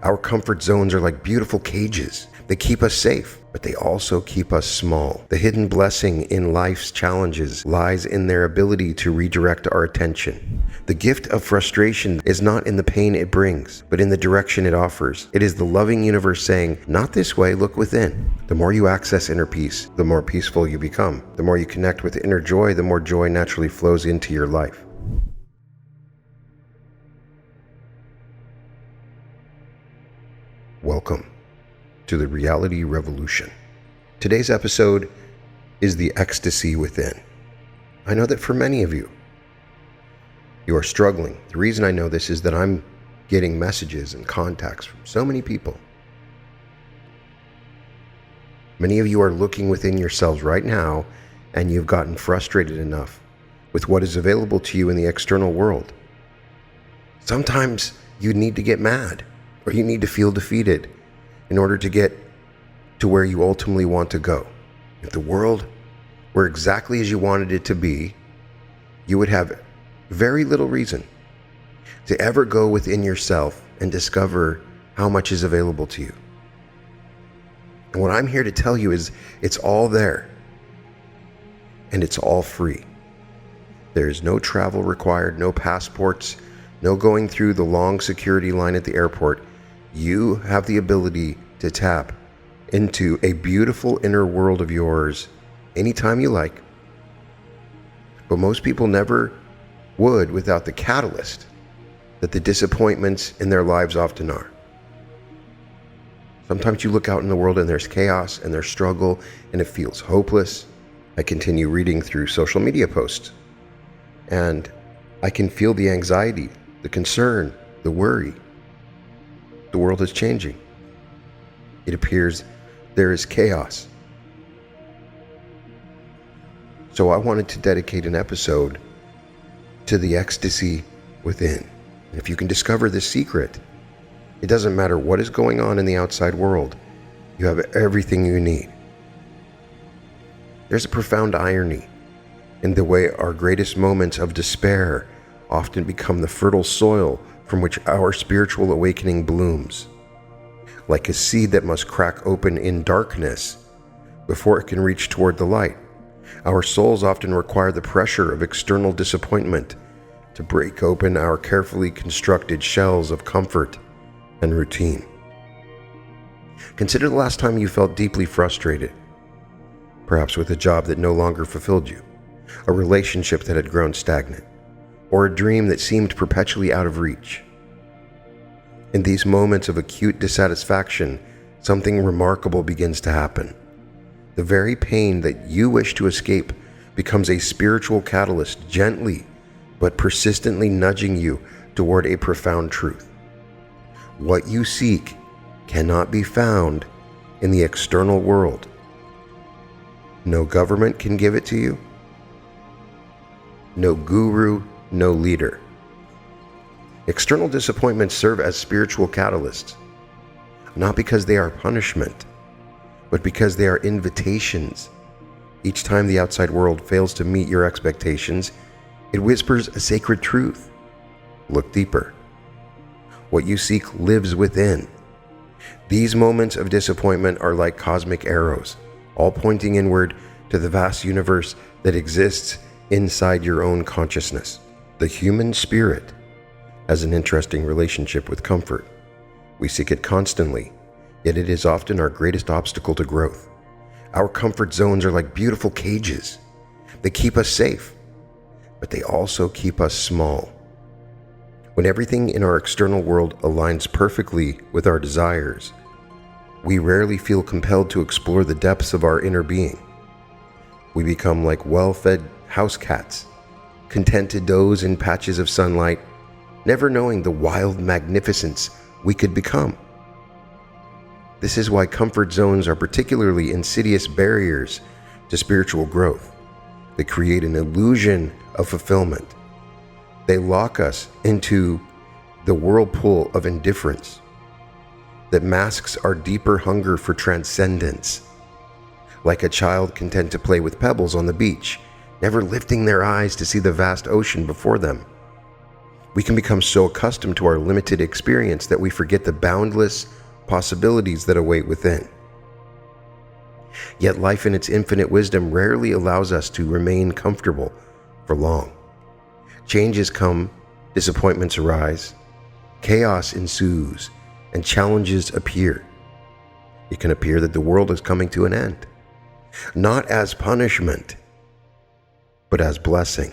Our comfort zones are like beautiful cages. They keep us safe, but they also keep us small. The hidden blessing in life's challenges lies in their ability to redirect our attention. The gift of frustration is not in the pain it brings, but in the direction it offers. It is the loving universe saying, "Not this way, look within." The more you access inner peace, the more peaceful you become. The more you connect with inner joy, the more joy naturally flows into your life. Welcome to the Reality Revolution. Today's episode is the ecstasy within. I know that for many of you, you are struggling. The reason I know this is that I'm getting messages and contacts from so many people. Many of you are looking within yourselves right now, and you've gotten frustrated enough with what is available to you in the external world. Sometimes you need to get mad, or you need to feel defeated in order to get to where you ultimately want to go. If the world were exactly as you wanted it to be, you would have very little reason to ever go within yourself and discover how much is available to you. And what I'm here to tell you is it's all there, and it's all free. There is no travel required, no passports, no going through the long security line at the airport. You have the ability to tap into a beautiful inner world of yours anytime you like. But most people never would without the catalyst that the disappointments in their lives often are. Sometimes you look out in the world and there's chaos and there's struggle and it feels hopeless. I continue reading through social media posts and I can feel the anxiety, the concern, the worry. The world is changing. It appears there is chaos. So I wanted to dedicate an episode to the ecstasy within. And if you can discover this secret, it doesn't matter what is going on in the outside world, you have everything you need. There's a profound irony in the way our greatest moments of despair often become the fertile soil from which our spiritual awakening blooms. Like a seed that must crack open in darkness before it can reach toward the light, our souls often require the pressure of external disappointment to break open our carefully constructed shells of comfort and routine. Consider the last time you felt deeply frustrated, perhaps with a job that no longer fulfilled you, a relationship that had grown stagnant, or a dream that seemed perpetually out of reach. In these moments of acute dissatisfaction, something remarkable begins to happen. The very pain that you wish to escape becomes a spiritual catalyst, gently but persistently nudging you toward a profound truth. What you seek cannot be found in the external world. No government can give it to you. No guru, no leader. External disappointments serve as spiritual catalysts, not because they are punishment, but because they are invitations. Each time the outside world fails to meet your expectations, it whispers a sacred truth. Look deeper. What you seek lives within. These moments of disappointment are like cosmic arrows, all pointing inward to the vast universe that exists inside your own consciousness. The human spirit has an interesting relationship with comfort. We seek it constantly, yet it is often our greatest obstacle to growth. Our comfort zones are like beautiful cages. They keep us safe, but they also keep us small. When everything in our external world aligns perfectly with our desires, we rarely feel compelled to explore the depths of our inner being. We become like well-fed house cats, content to doze in patches of sunlight, never knowing the wild magnificence we could become. This is why comfort zones are particularly insidious barriers to spiritual growth. They create an illusion of fulfillment. They lock us into the whirlpool of indifference that masks our deeper hunger for transcendence. Like a child content to play with pebbles on the beach, never lifting their eyes to see the vast ocean before them. We can become so accustomed to our limited experience that we forget the boundless possibilities that await within. Yet life in its infinite wisdom rarely allows us to remain comfortable for long. Changes come, disappointments arise, chaos ensues, and challenges appear. It can appear that the world is coming to an end, not as punishment, but as blessing.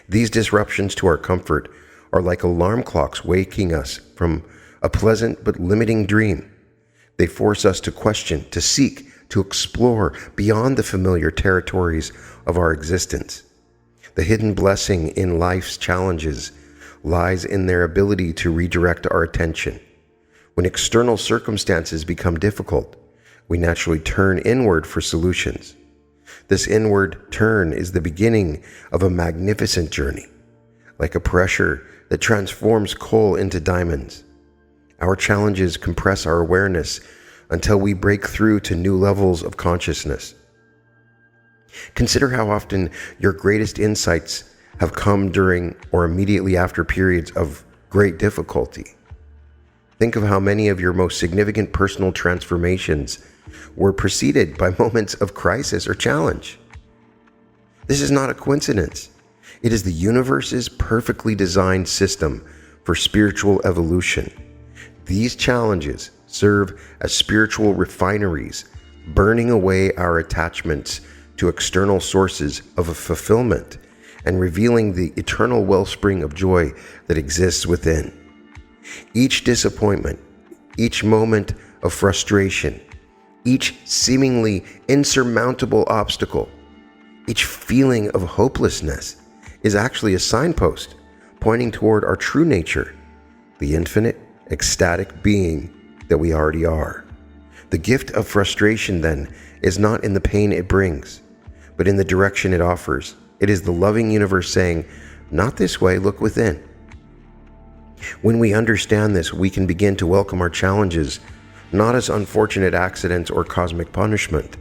These disruptions to our comfort are like alarm clocks waking us from a pleasant but limiting dream. They force us to question, to seek, to explore beyond the familiar territories of our existence. The hidden blessing in life's challenges lies in their ability to redirect our attention. When external circumstances become difficult, we naturally turn inward for solutions. This inward turn is the beginning of a magnificent journey, like a pressure that transforms coal into diamonds. Our challenges compress our awareness until we break through to new levels of consciousness. Consider how often your greatest insights have come during or immediately after periods of great difficulty. Think of how many of your most significant personal transformations were preceded by moments of crisis or challenge. This is not a coincidence. It is the universe's perfectly designed system for spiritual evolution. These challenges serve as spiritual refineries, burning away our attachments to external sources of fulfillment and revealing the eternal wellspring of joy that exists within. Each disappointment, each moment of frustration, each seemingly insurmountable obstacle, each feeling of hopelessness is actually a signpost pointing toward our true nature, the infinite, ecstatic being that we already are. The gift of frustration, then, is not in the pain it brings, but in the direction it offers. It is the loving universe saying, "Not this way, look within." When we understand this, we can begin to welcome our challenges, not as unfortunate accidents or cosmic punishment,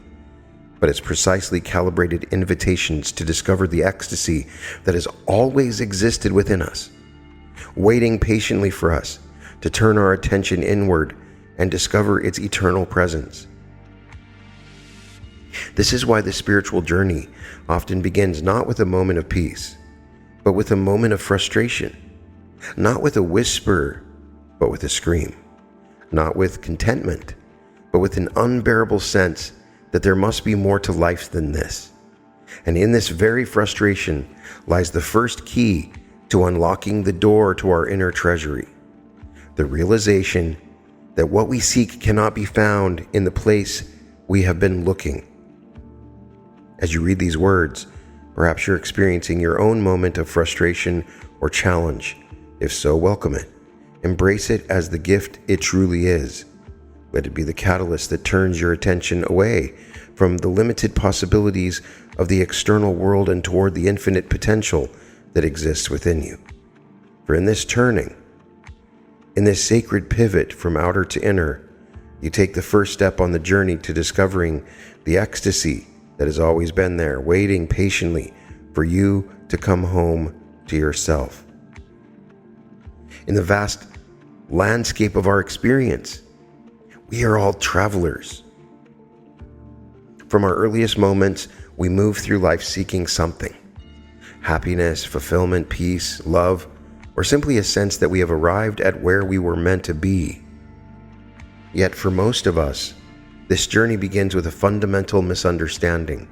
but as precisely calibrated invitations to discover the ecstasy that has always existed within us, waiting patiently for us to turn our attention inward and discover its eternal presence. This is why the spiritual journey often begins not with a moment of peace, but with a moment of frustration, not with a whisper, but with a scream, not with contentment, but with an unbearable sense that there must be more to life than this. And in this very frustration lies the first key to unlocking the door to our inner treasury, the realization that what we seek cannot be found in the place we have been looking. As you read these words, perhaps you're experiencing your own moment of frustration or challenge. If so, welcome it. Embrace it as the gift it truly is. Let it be the catalyst that turns your attention away from the limited possibilities of the external world and toward the infinite potential that exists within you. For in this turning, in this sacred pivot from outer to inner, you take the first step on the journey to discovering the ecstasy that has always been there, waiting patiently for you to come home to yourself. In the vast landscape of our experience, we are all travelers. From our earliest moments, we move through life seeking something: happiness, fulfillment, peace, love, or simply a sense that we have arrived at where we were meant to be. Yet for most of us, this journey begins with a fundamental misunderstanding.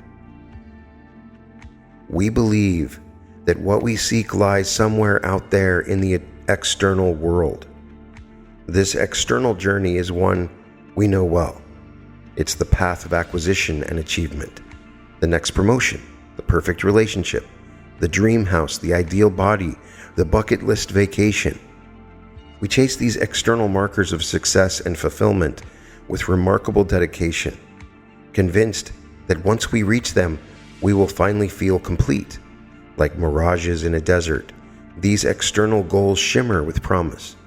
We believe that what we seek lies somewhere out there in the external world. This external journey is one we know well. It's the path of acquisition and achievement, the next promotion, the perfect relationship, the dream house, the ideal body, the bucket list vacation. We chase these external markers of success and fulfillment with remarkable dedication, convinced that once we reach them, we will finally feel complete. Like mirages in a desert, these external goals shimmer with promise,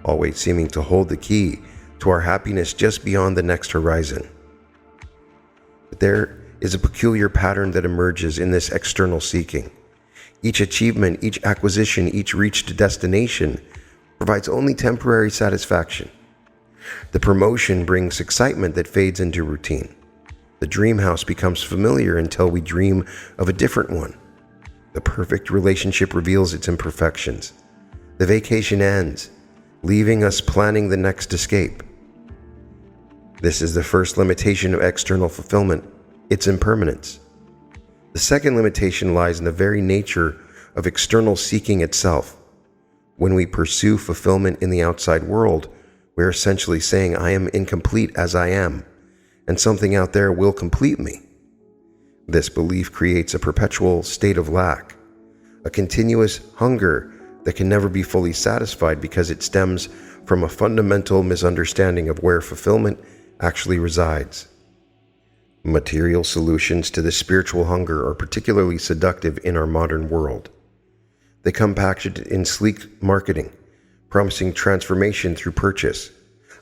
always seeming to hold the key to our happiness just beyond the next horizon. But there is a peculiar pattern that emerges in this external seeking. Each achievement, each acquisition, each reached destination provides only temporary satisfaction. The promotion brings excitement that fades into routine. The dream house becomes familiar until we dream of a different one. The perfect relationship reveals its imperfections. The vacation ends, leaving us planning the next escape. This is the first limitation of external fulfillment, its impermanence. The second limitation lies in the very nature of external seeking itself. When we pursue fulfillment in the outside world, we're essentially saying, I am incomplete as I am, and something out there will complete me. This belief creates a perpetual state of lack, a continuous hunger that can never be fully satisfied because it stems from a fundamental misunderstanding of where fulfillment actually resides. Material solutions to this spiritual hunger are particularly seductive in our modern world. They come packaged in sleek marketing, promising transformation through purchase.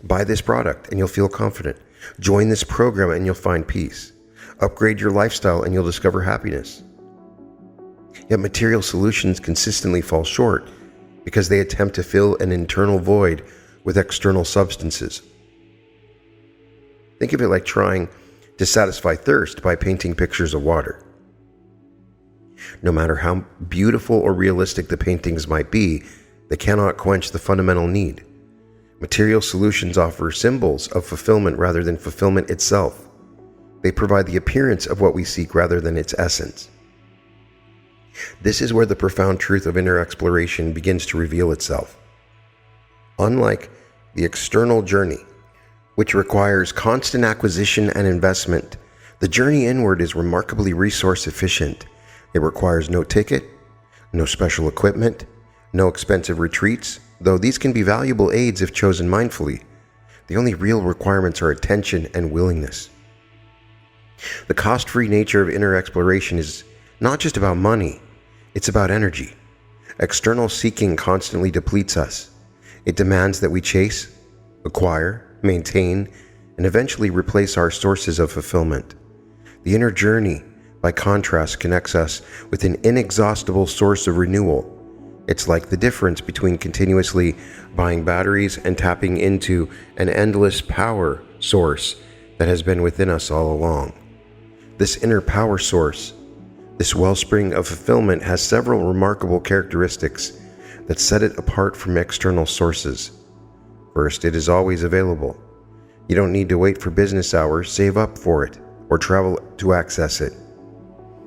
Buy this product and you'll feel confident. Join this program and you'll find peace. Upgrade your lifestyle and you'll discover happiness. Yet material solutions consistently fall short because they attempt to fill an internal void with external substances. Think of it like trying to satisfy thirst by painting pictures of water. No matter how beautiful or realistic the paintings might be, they cannot quench the fundamental need. Material solutions offer symbols of fulfillment rather than fulfillment itself. They provide the appearance of what we seek rather than its essence. This is where the profound truth of inner exploration begins to reveal itself. Unlike the external journey, which requires constant acquisition and investment, the journey inward is remarkably resource efficient. It requires no ticket, no special equipment, no expensive retreats, though these can be valuable aids if chosen mindfully. The only real requirements are attention and willingness. The cost-free nature of inner exploration is not just about money, it's about energy. External seeking constantly depletes us. It demands that we chase, acquire, maintain, and eventually replace our sources of fulfillment. The inner journey, by contrast, connects us with an inexhaustible source of renewal. It's like the difference between continuously buying batteries and tapping into an endless power source that has been within us all along. This inner power source, this wellspring of fulfillment, has several remarkable characteristics that set it apart from external sources. First, it is always available. You don't need to wait for business hours, save up for it, or travel to access it.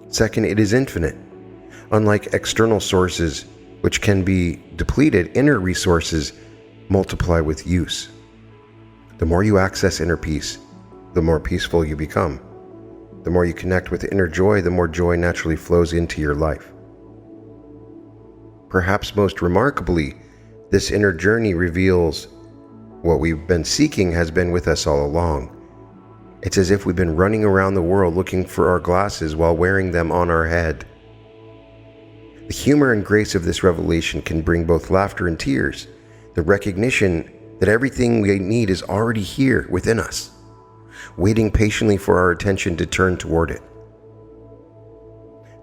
Second, it is infinite. Unlike external sources, which can be depleted, inner resources multiply with use. The more you access inner peace, the more peaceful you become. The more you connect with inner joy, the more joy naturally flows into your life. Perhaps most remarkably, this inner journey reveals what we've been seeking has been with us all along. It's as if we've been running around the world looking for our glasses while wearing them on our head. The humor and grace of this revelation can bring both laughter and tears, the recognition that everything we need is already here within us, waiting patiently for our attention to turn toward it.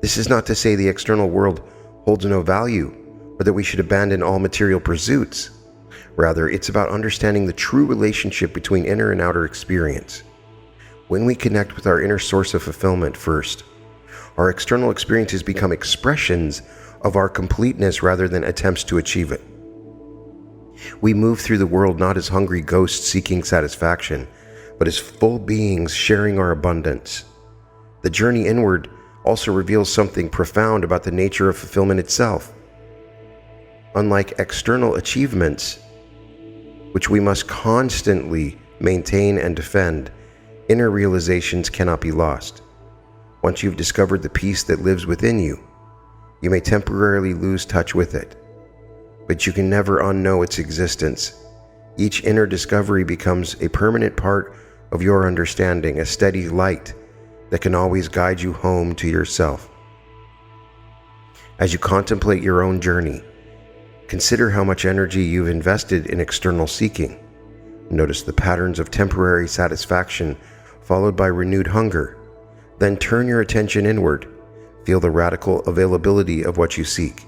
This is not to say the external world holds no value, or that we should abandon all material pursuits. Rather, it's about understanding the true relationship between inner and outer experience. When we connect with our inner source of fulfillment first, our external experiences become expressions of our completeness rather than attempts to achieve it. We move through the world not as hungry ghosts seeking satisfaction, but as full beings sharing our abundance. The journey inward also reveals something profound about the nature of fulfillment itself. Unlike external achievements, which we must constantly maintain and defend, inner realizations cannot be lost. Once you've discovered the peace that lives within you, you may temporarily lose touch with it, but you can never unknow its existence. Each inner discovery becomes a permanent part of your understanding, a steady light that can always guide you home to yourself. As you contemplate your own journey, consider how much energy you've invested in external seeking. Notice the patterns of temporary satisfaction followed by renewed hunger. Then turn your attention inward. Feel the radical availability of what you seek.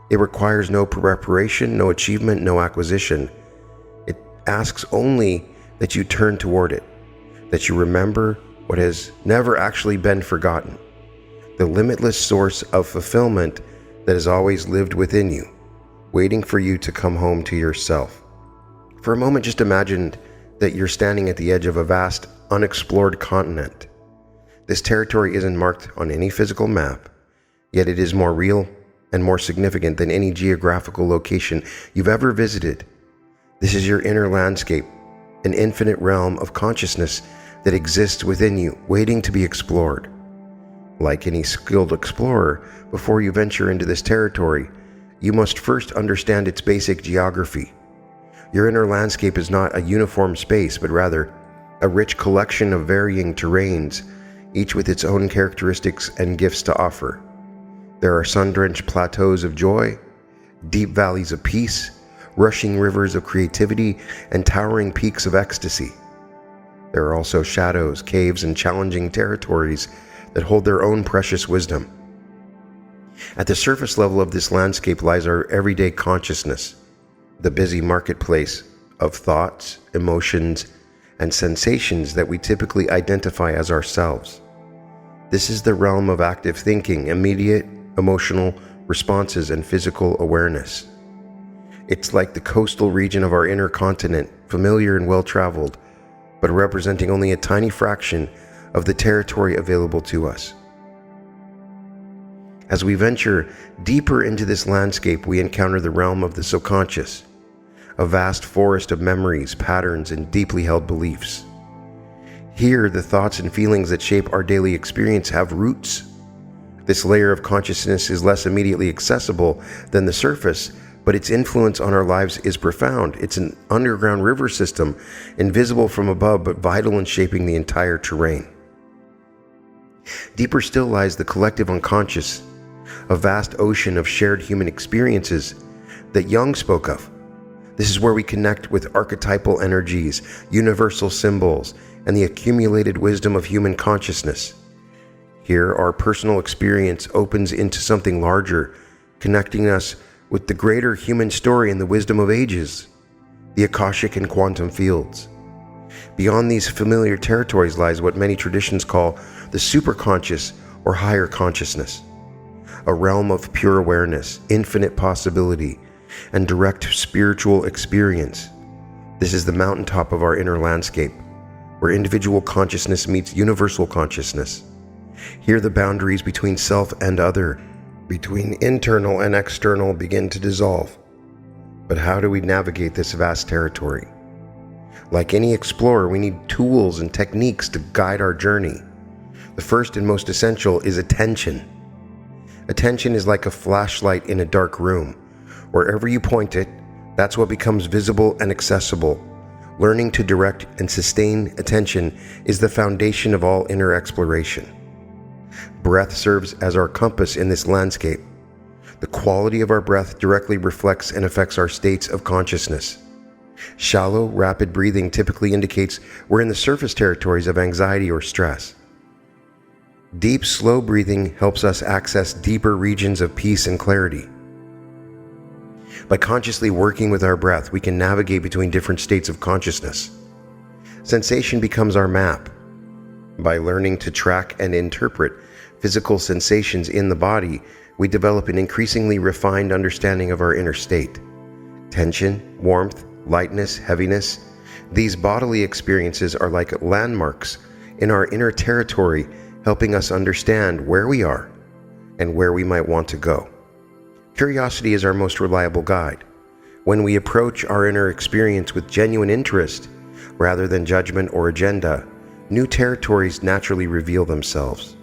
It requires no preparation, no achievement, no acquisition. It asks only that you turn toward it, that you remember what has never actually been forgotten, the limitless source of fulfillment that has always lived within you, waiting for you to come home to yourself. For a moment, just imagine that you're standing at the edge of a vast, unexplored continent. This territory isn't marked on any physical map, yet it is more real and more significant than any geographical location you've ever visited. This is your inner landscape, an infinite realm of consciousness that exists within you, waiting to be explored. Like any skilled explorer, before you venture into this territory, you must first understand its basic geography. Your inner landscape is not a uniform space, but rather a rich collection of varying terrains, each with its own characteristics and gifts to offer. There are sun-drenched plateaus of joy, deep valleys of peace, rushing rivers of creativity, and towering peaks of ecstasy. There are also shadows, caves, and challenging territories that hold their own precious wisdom. At the surface level of this landscape lies our everyday consciousness, the busy marketplace of thoughts, emotions, and sensations that we typically identify as ourselves. This is the realm of active thinking, immediate emotional responses, and physical awareness. It's like the coastal region of our inner continent, familiar and well-traveled, but representing only a tiny fraction of the territory available to us. As we venture deeper into this landscape, we encounter the realm of the subconscious, a vast forest of memories, patterns, and deeply held beliefs. Here, the thoughts and feelings that shape our daily experience have roots. This layer of consciousness is less immediately accessible than the surface, but its influence on our lives is profound. It's an underground river system, invisible from above, but vital in shaping the entire terrain. Deeper still lies the collective unconscious, a vast ocean of shared human experiences that Jung spoke of. This is where we connect with archetypal energies, universal symbols, and the accumulated wisdom of human consciousness. Here, our personal experience opens into something larger, connecting us with the greater human story and the wisdom of ages, the Akashic and quantum fields. Beyond these familiar territories lies what many traditions call the superconscious or higher consciousness, a realm of pure awareness, infinite possibility, and direct spiritual experience. This is the mountaintop of our inner landscape, where individual consciousness meets universal consciousness. Here the boundaries between self and other, between internal and external, begin to dissolve. But how do we navigate this vast territory? Like any explorer, we need tools and techniques to guide our journey. The first and most essential is attention. Attention is like a flashlight in a dark room. Wherever you point it, that's what becomes visible and accessible. Learning to direct and sustain attention is the foundation of all inner exploration. Breath serves as our compass in this landscape. The quality of our breath directly reflects and affects our states of consciousness. Shallow, rapid breathing typically indicates we're in the surface territories of anxiety or stress. Deep, slow breathing helps us access deeper regions of peace and clarity. By consciously working with our breath, we can navigate between different states of consciousness. Sensation becomes our map. By learning to track and interpret physical sensations in the body, we develop an increasingly refined understanding of our inner state. Tension, warmth, lightness, heaviness, these bodily experiences are like landmarks in our inner territory, helping us understand where we are and where we might want to go. Curiosity is our most reliable guide. When we approach our inner experience with genuine interest, rather than judgment or agenda, new territories naturally reveal themselves.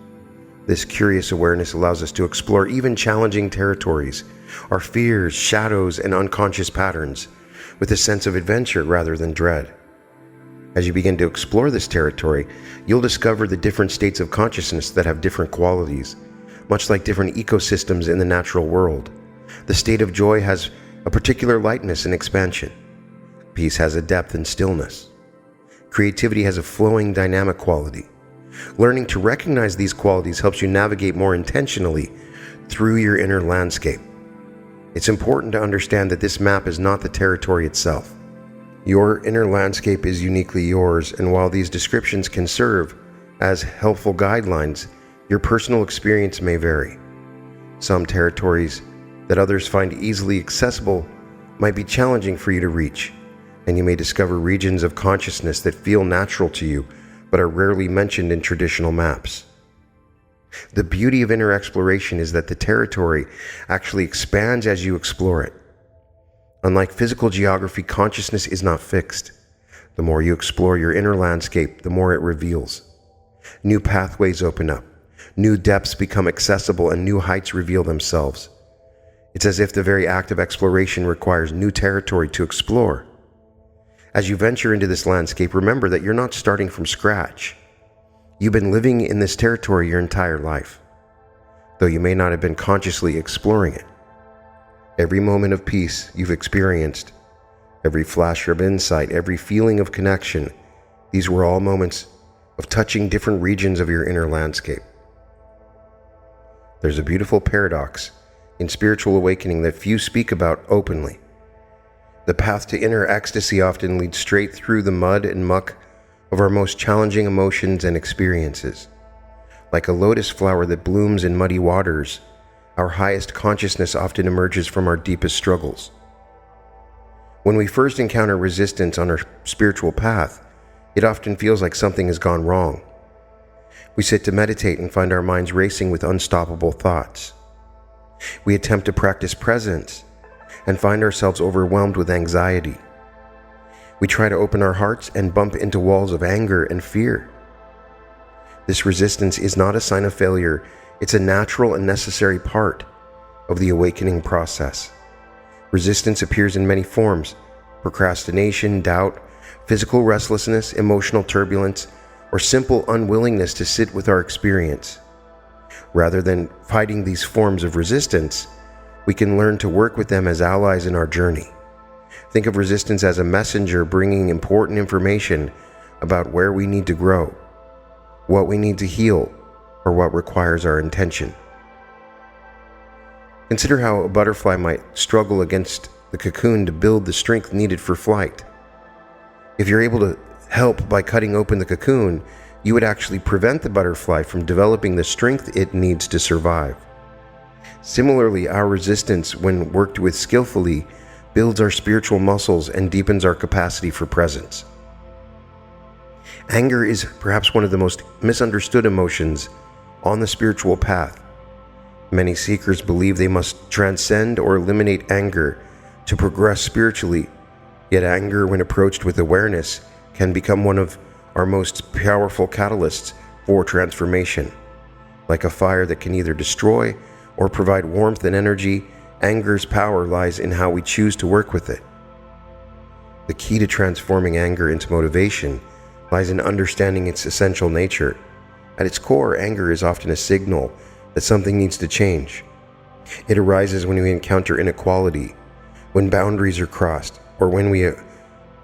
This curious awareness allows us to explore even challenging territories, our fears, shadows, and unconscious patterns, with a sense of adventure rather than dread. As you begin to explore this territory, you'll discover the different states of consciousness that have different qualities, much like different ecosystems in the natural world. The state of joy has a particular lightness and expansion. Peace has a depth and stillness. Creativity has a flowing, dynamic quality. Learning to recognize these qualities helps you navigate more intentionally through your inner landscape. It's important to understand that this map is not the territory itself. Your inner landscape is uniquely yours, and while these descriptions can serve as helpful guidelines, your personal experience may vary. Some territories that others find easily accessible might be challenging for you to reach, and you may discover regions of consciousness that feel natural to you but are rarely mentioned in traditional maps. The beauty of inner exploration is that the territory actually expands as you explore it. Unlike physical geography, consciousness is not fixed. The more you explore your inner landscape, the more it reveals. New pathways open up, new depths become accessible, and new heights reveal themselves. It's as if the very act of exploration requires new territory to explore. As you venture into this landscape, remember that you're not starting from scratch. You've been living in this territory your entire life, though you may not have been consciously exploring it. Every moment of peace you've experienced, every flash of insight, every feeling of connection, these were all moments of touching different regions of your inner landscape. There's a beautiful paradox in spiritual awakening that few speak about openly. The path to inner ecstasy often leads straight through the mud and muck of our most challenging emotions and experiences. Like a lotus flower that blooms in muddy waters, our highest consciousness often emerges from our deepest struggles. When we first encounter resistance on our spiritual path, it often feels like something has gone wrong. We sit to meditate and find our minds racing with unstoppable thoughts. We attempt to practice presence and find ourselves overwhelmed with anxiety. We try to open our hearts and bump into walls of anger and fear. This resistance is not a sign of failure. It's a natural and necessary part of the awakening process. Resistance appears in many forms: procrastination, doubt, physical restlessness, emotional turbulence, or simple unwillingness to sit with our experience. Rather than fighting these forms of resistance, we can learn to work with them as allies in our journey. Think of resistance as a messenger bringing important information about where we need to grow, what we need to heal, or what requires our intention. Consider how a butterfly might struggle against the cocoon to build the strength needed for flight. If you're able to help by cutting open the cocoon, you would actually prevent the butterfly from developing the strength it needs to survive. Similarly, our resistance, when worked with skillfully, builds our spiritual muscles and deepens our capacity for presence. Anger is perhaps one of the most misunderstood emotions on the spiritual path. Many seekers believe they must transcend or eliminate anger to progress spiritually, yet anger, when approached with awareness, can become one of our most powerful catalysts for transformation. Like a fire that can either destroy or provide warmth and energy, anger's power lies in how we choose to work with it. The key to transforming anger into motivation lies in understanding its essential nature. At its core, anger is often a signal that something needs to change. It arises when we encounter inequality, when boundaries are crossed, or when we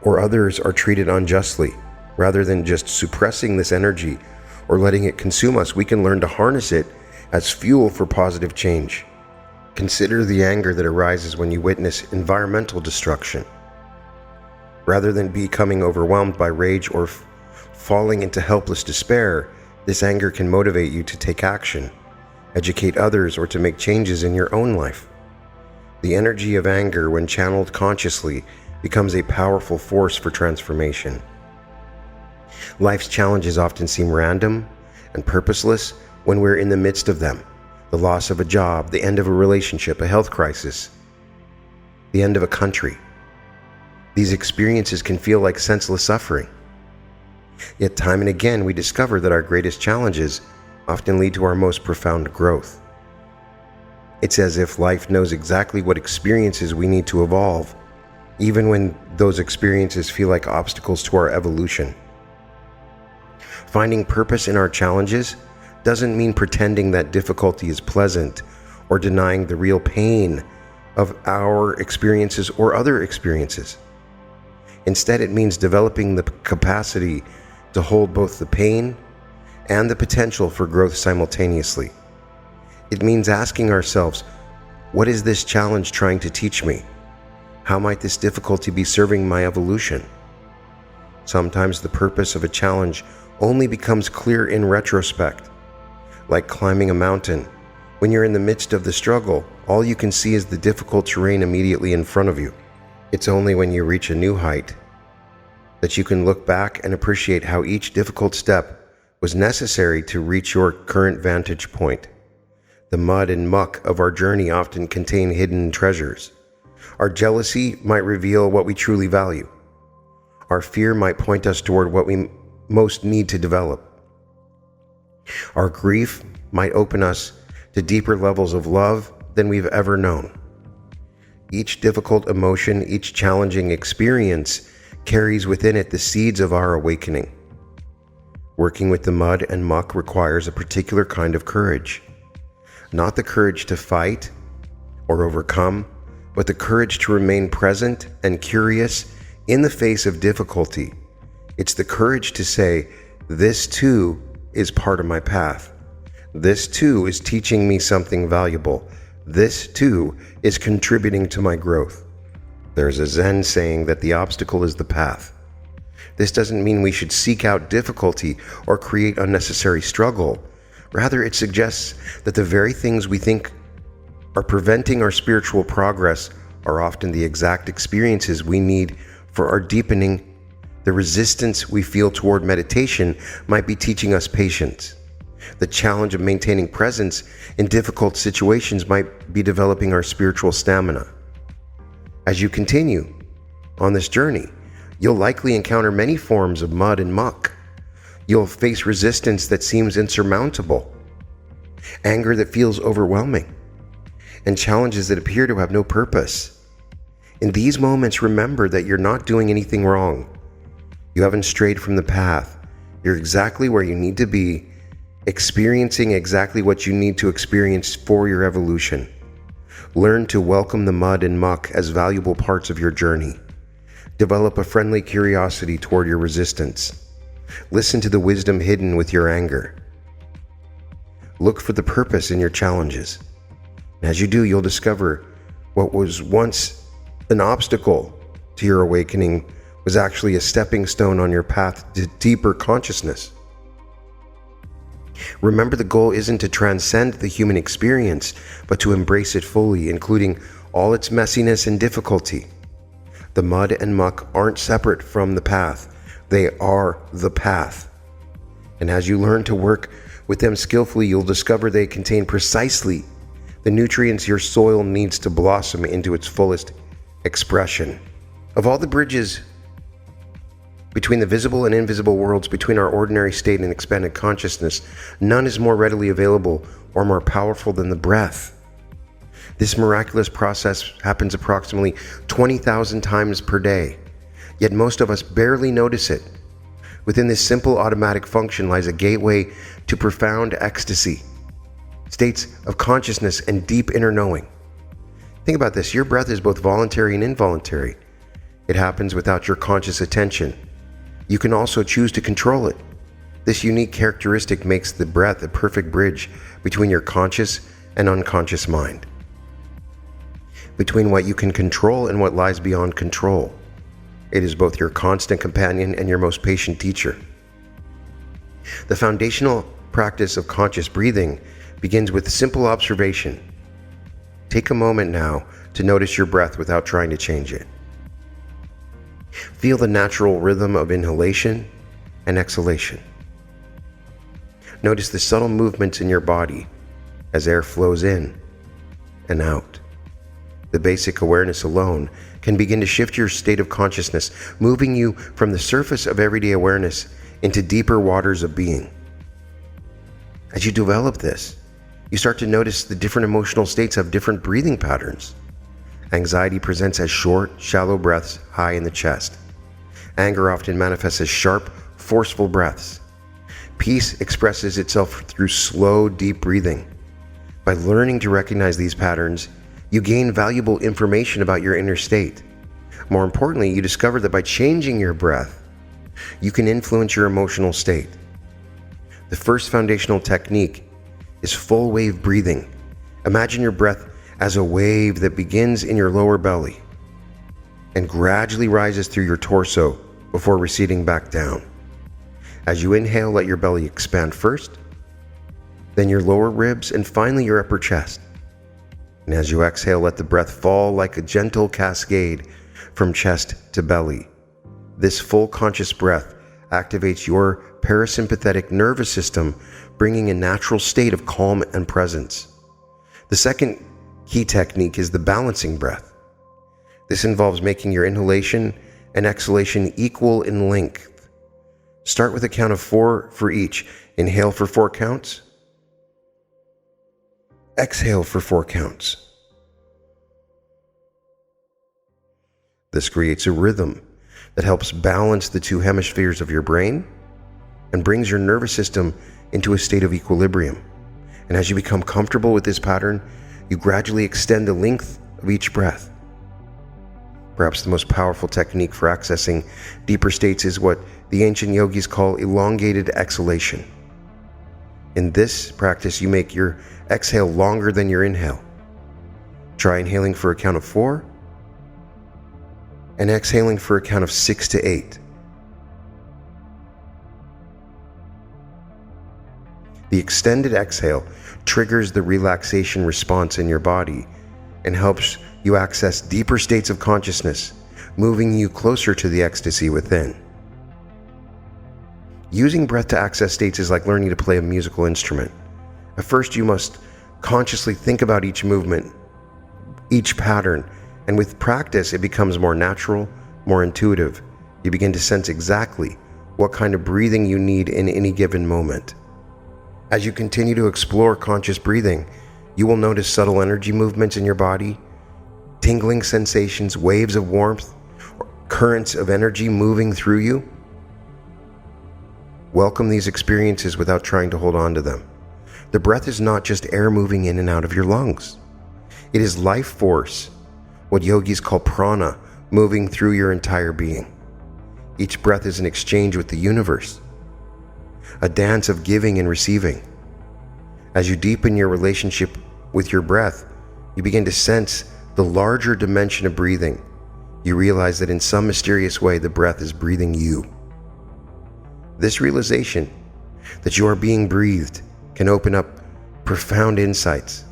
or others are treated unjustly. Rather than just suppressing this energy or letting it consume us, we can learn to harness it as fuel for positive change. Consider the anger that arises when you witness environmental destruction. Rather than becoming overwhelmed by rage or falling into helpless despair, this anger can motivate you to take action, educate others, or to make changes in your own life. The energy of anger, when channeled consciously, becomes a powerful force for transformation. Life's challenges often seem random and purposeless when we're in the midst of them. The loss of a job, the end of a relationship, a health crisis, the end of a country. These experiences can feel like senseless suffering. Yet time and again we discover that our greatest challenges often lead to our most profound growth. It's as if life knows exactly what experiences we need to evolve, even when those experiences feel like obstacles to our evolution. Finding purpose in our challenges doesn't mean pretending that difficulty is pleasant or denying the real pain of our experiences or other experiences. Instead, it means developing the capacity to hold both the pain and the potential for growth simultaneously. It means asking ourselves, what is this challenge trying to teach me? How might this difficulty be serving my evolution? Sometimes the purpose of a challenge only becomes clear in retrospect. Like climbing a mountain. When you're in the midst of the struggle, all you can see is the difficult terrain immediately in front of you. It's only when you reach a new height that you can look back and appreciate how each difficult step was necessary to reach your current vantage point. The mud and muck of our journey often contain hidden treasures. Our jealousy might reveal what we truly value. Our fear might point us toward what we most need to develop. Our grief might open us to deeper levels of love than we've ever known. Each difficult emotion, each challenging experience carries within it the seeds of our awakening. Working with the mud and muck requires a particular kind of courage. Not the courage to fight or overcome, but the courage to remain present and curious in the face of difficulty. It's the courage to say, this too is part of my path. This too is teaching me something valuable. This too is contributing to my growth. There's a Zen saying that the obstacle is the path. This doesn't mean we should seek out difficulty or create unnecessary struggle. Rather, it suggests that the very things we think are preventing our spiritual progress are often the exact experiences we need for our deepening. The resistance we feel toward meditation might be teaching us patience. The challenge of maintaining presence in difficult situations might be developing our spiritual stamina. As you continue on this journey, you'll likely encounter many forms of mud and muck. You'll face resistance that seems insurmountable, anger that feels overwhelming, and challenges that appear to have no purpose. In these moments, remember that you're not doing anything wrong. You haven't strayed from the path. You're exactly where you need to be, experiencing exactly what you need to experience for your evolution. Learn to welcome the mud and muck as valuable parts of your journey. Develop a friendly curiosity toward your resistance. Listen to the wisdom hidden with your anger. Look for the purpose in your challenges. And as you do, you'll discover what was once an obstacle to your awakening was actually a stepping stone on your path to deeper consciousness. Remember, the goal isn't to transcend the human experience, but to embrace it fully, including all its messiness and difficulty. The mud and muck aren't separate from the path. They are the path. And as you learn to work with them skillfully, you'll discover they contain precisely the nutrients your soil needs to blossom into its fullest expression. Of all the bridges between the visible and invisible worlds, between our ordinary state and expanded consciousness, none is more readily available or more powerful than the breath. This miraculous process happens approximately 20,000 times per day, yet most of us barely notice it. Within this simple automatic function lies a gateway to profound ecstasy, states of consciousness and deep inner knowing. Think about this. Your breath is both voluntary and involuntary. It happens without your conscious attention. You can also choose to control it. This unique characteristic makes the breath a perfect bridge between your conscious and unconscious mind, between what you can control and what lies beyond control. It is both your constant companion and your most patient teacher. The foundational practice of conscious breathing begins with simple observation. Take a moment now to notice your breath without trying to change it. Feel the natural rhythm of inhalation and exhalation. Notice the subtle movements in your body as air flows in and out. The basic awareness alone can begin to shift your state of consciousness, moving you from the surface of everyday awareness into deeper waters of being. As you develop this, you start to notice the different emotional states have different breathing patterns. Anxiety presents as short, shallow breaths high in the chest. Anger often manifests as sharp, forceful breaths. Peace expresses itself through slow, deep breathing. By learning to recognize these patterns, you gain valuable information about your inner state. More importantly, you discover that by changing your breath, you can influence your emotional state. The first foundational technique is full wave breathing. Imagine your breath as a wave that begins in your lower belly and gradually rises through your torso before receding back down. As you inhale, let your belly expand first, then your lower ribs, and finally your upper chest. And as you exhale, let the breath fall like a gentle cascade from chest to belly. This full conscious breath activates your parasympathetic nervous system, bringing a natural state of calm and presence. The second key technique is the balancing breath. This involves making your inhalation and exhalation equal in length. Start with a count of 4 for each. Inhale for 4 counts. Exhale for 4 counts. This creates a rhythm that helps balance the 2 hemispheres of your brain and brings your nervous system into a state of equilibrium. And as you become comfortable with this pattern, you gradually extend the length of each breath. Perhaps the most powerful technique for accessing deeper states is what the ancient yogis call elongated exhalation. In this practice, you make your exhale longer than your inhale. Try inhaling for a count of 4 and exhaling for a count of 6 to 8. The extended exhale triggers the relaxation response in your body and helps you access deeper states of consciousness, moving you closer to the ecstasy within. Using breath to access states is like learning to play a musical instrument. At first, you must consciously think about each movement, each pattern, and with practice, it becomes more natural, more intuitive. You begin to sense exactly what kind of breathing you need in any given moment. As you continue to explore conscious breathing, you will notice subtle energy movements in your body, tingling sensations, waves of warmth, or currents of energy moving through you. Welcome these experiences without trying to hold on to them. The breath is not just air moving in and out of your lungs. It is life force, what yogis call prana, moving through your entire being. Each breath is an exchange with the universe, a dance of giving and receiving. As you deepen your relationship with your breath, you begin to sense the larger dimension of breathing. You realize that in some mysterious way, the breath is breathing you. This realization that you are being breathed can open up profound insights.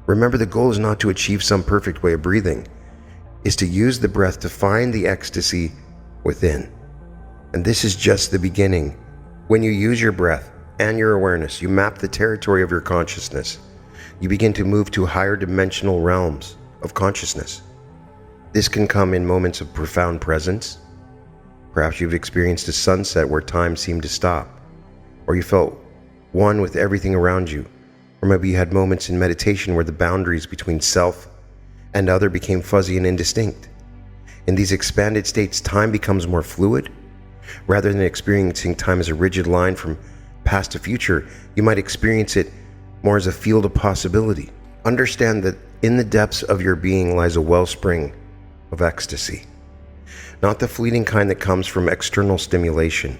Remember, the goal is not to achieve some perfect way of breathing, is to use the breath to find the ecstasy within. And this is just the beginning. When you use your breath and your awareness, you map the territory of your consciousness. You begin to move to higher dimensional realms of consciousness. This can come in moments of profound presence. Perhaps you've experienced a sunset where time seemed to stop, or you felt one with everything around you. Or maybe you had moments in meditation where the boundaries between self and other became fuzzy and indistinct. In these expanded states, time becomes more fluid. Rather than experiencing time as a rigid line from past to future, you might experience it more as a field of possibility. Understand that in the depths of your being lies a wellspring of ecstasy. Not the fleeting kind that comes from external stimulation,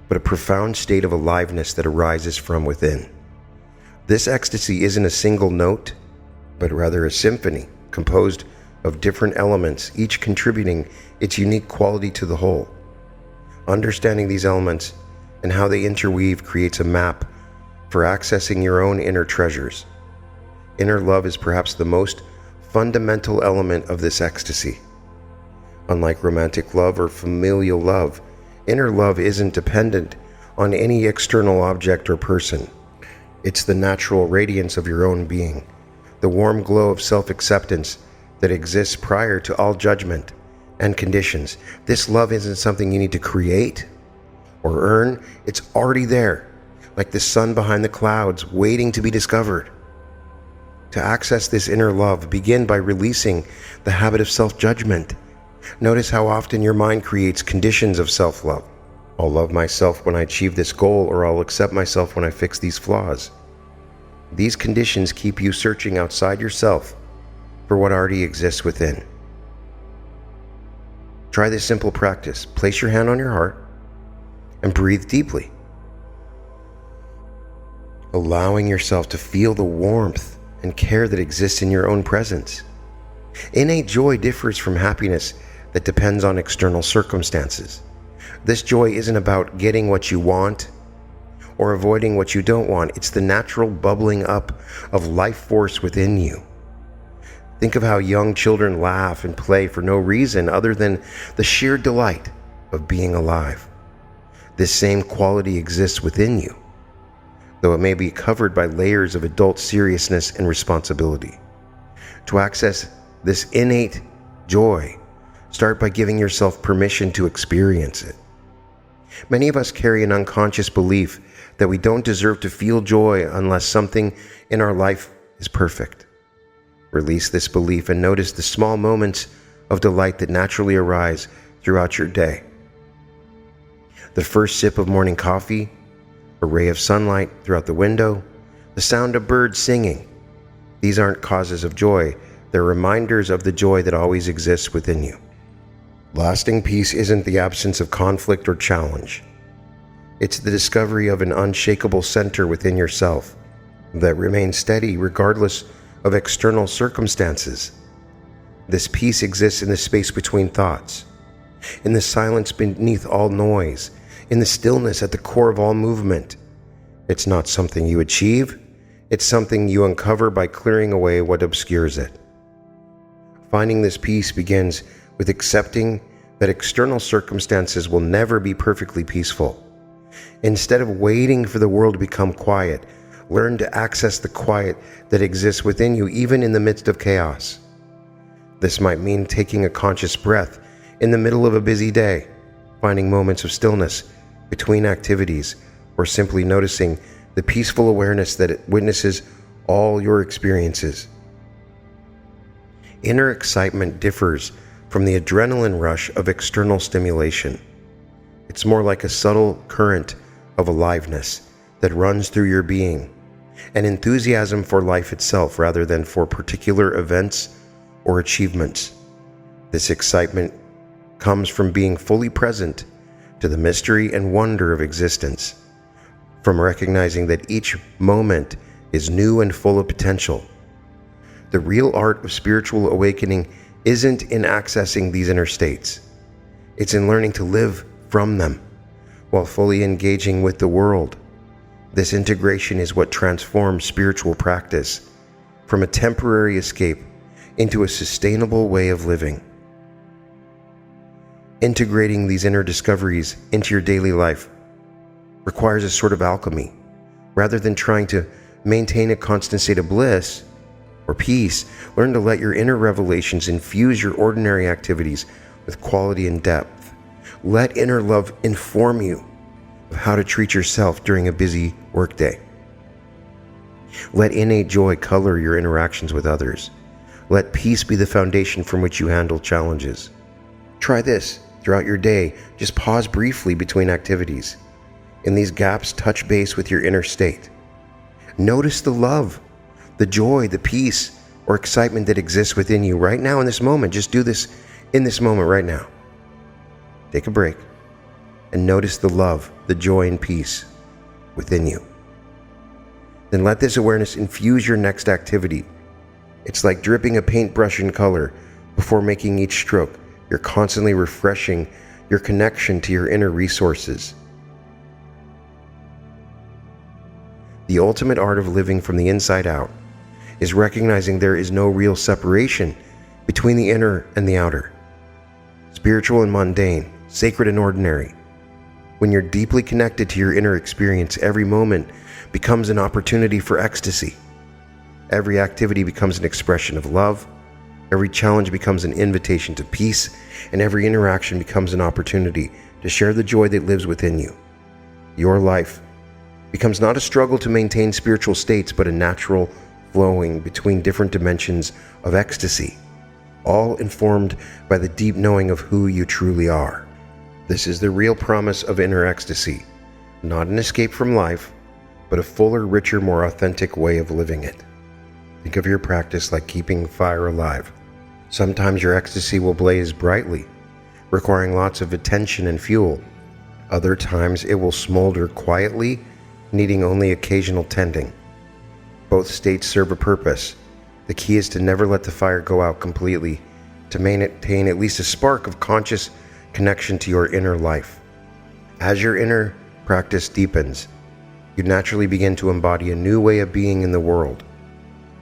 but a profound state of aliveness that arises from within. This ecstasy isn't a single note, but rather a symphony composed of different elements, each contributing its unique quality to the whole. Understanding these elements and how they interweave creates a map for accessing your own inner treasures. Inner love is perhaps the most fundamental element of this ecstasy. Unlike romantic love or familial love, inner love isn't dependent on any external object or person. It's the natural radiance of your own being, the warm glow of self-acceptance that exists prior to all judgment and conditions. This love isn't something you need to create or earn. It's already there, like the sun behind the clouds, waiting to be discovered. To access this inner love, begin by releasing the habit of self-judgment. Notice how often your mind creates conditions of self-love. I'll love myself when I achieve this goal, or I'll accept myself when I fix these flaws. These conditions keep you searching outside yourself for what already exists within. Try this simple practice. Place your hand on your heart and breathe deeply. allowing yourself to feel the warmth and care that exists in your own presence. Innate joy differs from happiness that depends on external circumstances. This joy isn't about getting what you want or avoiding what you don't want. It's the natural bubbling up of life force within you. Think of how young children laugh and play for no reason other than the sheer delight of being alive. This same quality exists within you, though it may be covered by layers of adult seriousness and responsibility. To access this innate joy, start by giving yourself permission to experience it. Many of us carry an unconscious belief that we don't deserve to feel joy unless something in our life is perfect. Release this belief and notice the small moments of delight that naturally arise throughout your day. The first sip of morning coffee, a ray of sunlight throughout the window, the sound of birds singing. These aren't causes of joy, they're reminders of the joy that always exists within you. Lasting peace isn't the absence of conflict or challenge. It's the discovery of an unshakable center within yourself that remains steady regardless of external circumstances. This peace exists in the space between thoughts, in the silence beneath all noise, in the stillness at the core of all movement. It's not something you achieve, it's something you uncover by clearing away what obscures it. Finding this peace begins with accepting that external circumstances will never be perfectly peaceful. Instead of waiting for the world to become quiet, learn to access the quiet that exists within you even in the midst of chaos. This might mean taking a conscious breath in the middle of a busy day, finding moments of stillness between activities, or simply noticing the peaceful awareness that it witnesses all your experiences. Inner excitement differs from the adrenaline rush of external stimulation. It's more like a subtle current of aliveness that runs through your being, an enthusiasm for life itself rather than for particular events or achievements. This excitement comes from being fully present to the mystery and wonder of existence, from recognizing that each moment is new and full of potential. The real art of spiritual awakening isn't in accessing these inner states. It's in learning to live from them while fully engaging with the world. This integration is what transforms spiritual practice from a temporary escape into a sustainable way of living. Integrating these inner discoveries into your daily life requires a sort of alchemy. Rather than trying to maintain a constant state of bliss or peace, learn to let your inner revelations infuse your ordinary activities with quality and depth. Let inner love inform you of how to treat yourself during a busy workday. Let innate joy color your interactions with others. Let peace be the foundation from which you handle challenges. Try this throughout your day. Just pause briefly between activities. In these gaps, touch base with your inner state. Notice the love, the joy, the peace, or excitement that exists within you right now in this moment. Just do this in this moment right now. Take a break and notice the love, the joy, and peace within you. Then let this awareness infuse your next activity. It's like dripping a paintbrush in color before making each stroke. You're constantly refreshing your connection to your inner resources. The ultimate art of living from the inside out is recognizing there is no real separation between the inner and the outer, spiritual and mundane, sacred and ordinary. When you're deeply connected to your inner experience, every moment becomes an opportunity for ecstasy. Every activity becomes an expression of love. Every challenge becomes an invitation to peace, and every interaction becomes an opportunity to share the joy that lives within you. Your life becomes not a struggle to maintain spiritual states, but a natural flowing between different dimensions of ecstasy, all informed by the deep knowing of who you truly are. This is the real promise of inner ecstasy, not an escape from life, but a fuller, richer, more authentic way of living it. Think of your practice like keeping fire alive. Sometimes your ecstasy will blaze brightly, requiring lots of attention and fuel. Other times it will smolder quietly needing only occasional tending. Both states serve a purpose. The key is to never let the fire go out completely, to maintain at least a spark of conscious connection to your inner life. As your inner practice deepens, you naturally begin to embody a new way of being in the world.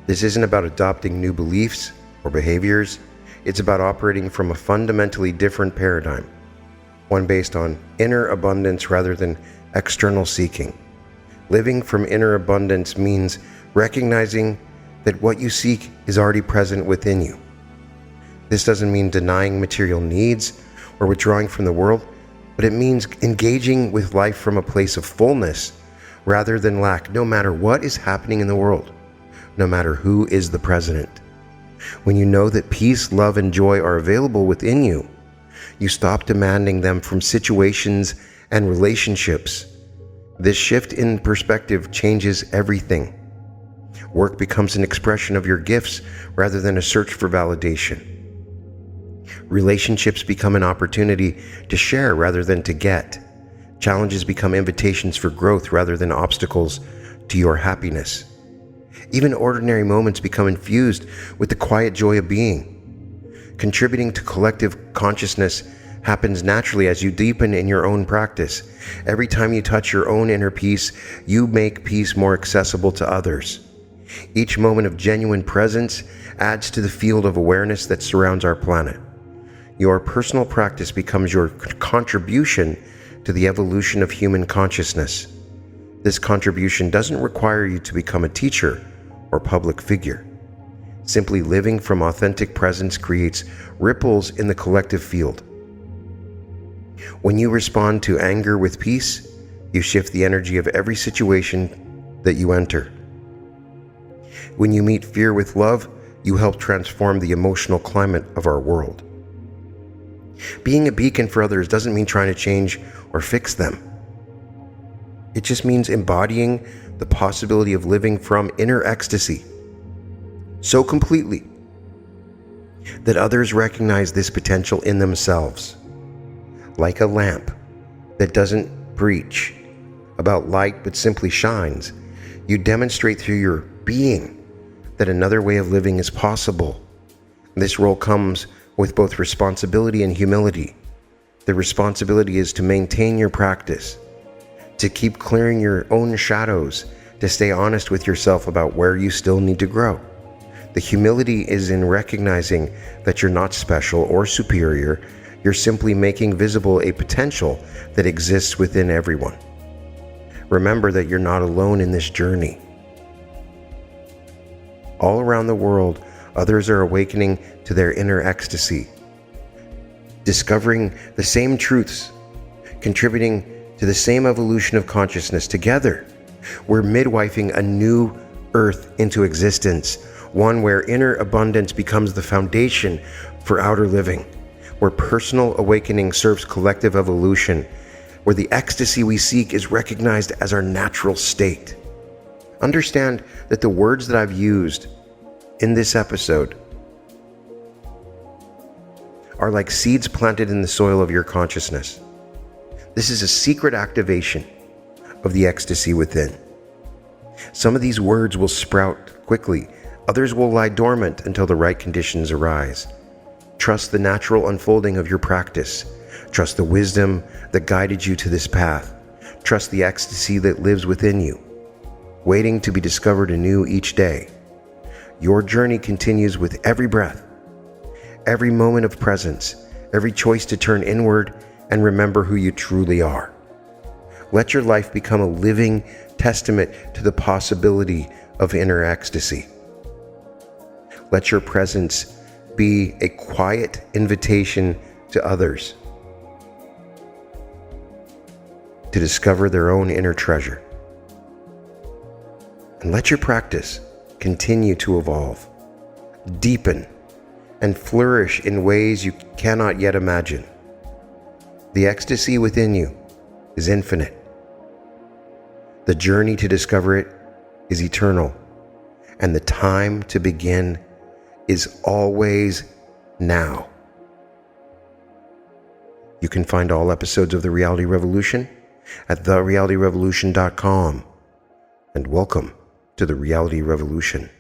This isn't about adopting new beliefs or behaviors. It's about operating from a fundamentally different paradigm, one based on inner abundance rather than external seeking. Living from inner abundance means recognizing that what you seek is already present within you. This doesn't mean denying material needs or withdrawing from the world, but it means engaging with life from a place of fullness rather than lack, no matter what is happening in the world, no matter who is the president. When you know that peace, love, and joy are available within you, you stop demanding them from situations and relationships. This shift in perspective changes everything. Work becomes an expression of your gifts rather than a search for validation. Relationships become an opportunity to share rather than to get. Challenges become invitations for growth rather than obstacles to your happiness. Even ordinary moments become infused with the quiet joy of being. Contributing to collective consciousness happens naturally as you deepen in your own practice. Every time you touch your own inner peace, you make peace more accessible to others. Each moment of genuine presence adds to the field of awareness that surrounds our planet. Your personal practice becomes your contribution to the evolution of human consciousness. This contribution doesn't require you to become a teacher or public figure. Simply living from authentic presence creates ripples in the collective field. When you respond to anger with peace, you shift the energy of every situation that you enter. When you meet fear with love, you help transform the emotional climate of our world. Being a beacon for others doesn't mean trying to change or fix them. It just means embodying the possibility of living from inner ecstasy so completely that others recognize this potential in themselves. Like a lamp that doesn't preach about light but simply shines, you demonstrate through your being that another way of living is possible. This role comes with both responsibility and humility. The responsibility is to maintain your practice, to keep clearing your own shadows, to stay honest with yourself about where you still need to grow. The humility is in recognizing that you're not special or superior. You're simply making visible a potential that exists within everyone. Remember that you're not alone in this journey. All around the world, others are awakening to their inner ecstasy, discovering the same truths, contributing to the same evolution of consciousness. Together, we're midwifing a new earth into existence, one where inner abundance becomes the foundation for outer living, where personal awakening serves collective evolution, where the ecstasy we seek is recognized as our natural state. Understand that the words that I've used in this episode are like seeds planted in the soil of your consciousness. This is a secret activation of the ecstasy within. Some of these words will sprout quickly. Others will lie dormant until the right conditions arise. Trust the natural unfolding of your practice. Trust the wisdom that guided you to this path. Trust the ecstasy that lives within you, waiting to be discovered anew each day. Your journey continues with every breath, every moment of presence, every choice to turn inward and remember who you truly are. Let your life become a living testament to the possibility of inner ecstasy. Let your presence be a quiet invitation to others to discover their own inner treasure. And let your practice continue to evolve, deepen, and flourish in ways you cannot yet imagine. The ecstasy within you is infinite. The journey to discover it is eternal, and the time to begin is always now. You can find all episodes of The Reality Revolution at therealityrevolution.com. and welcome to the Reality Revolution.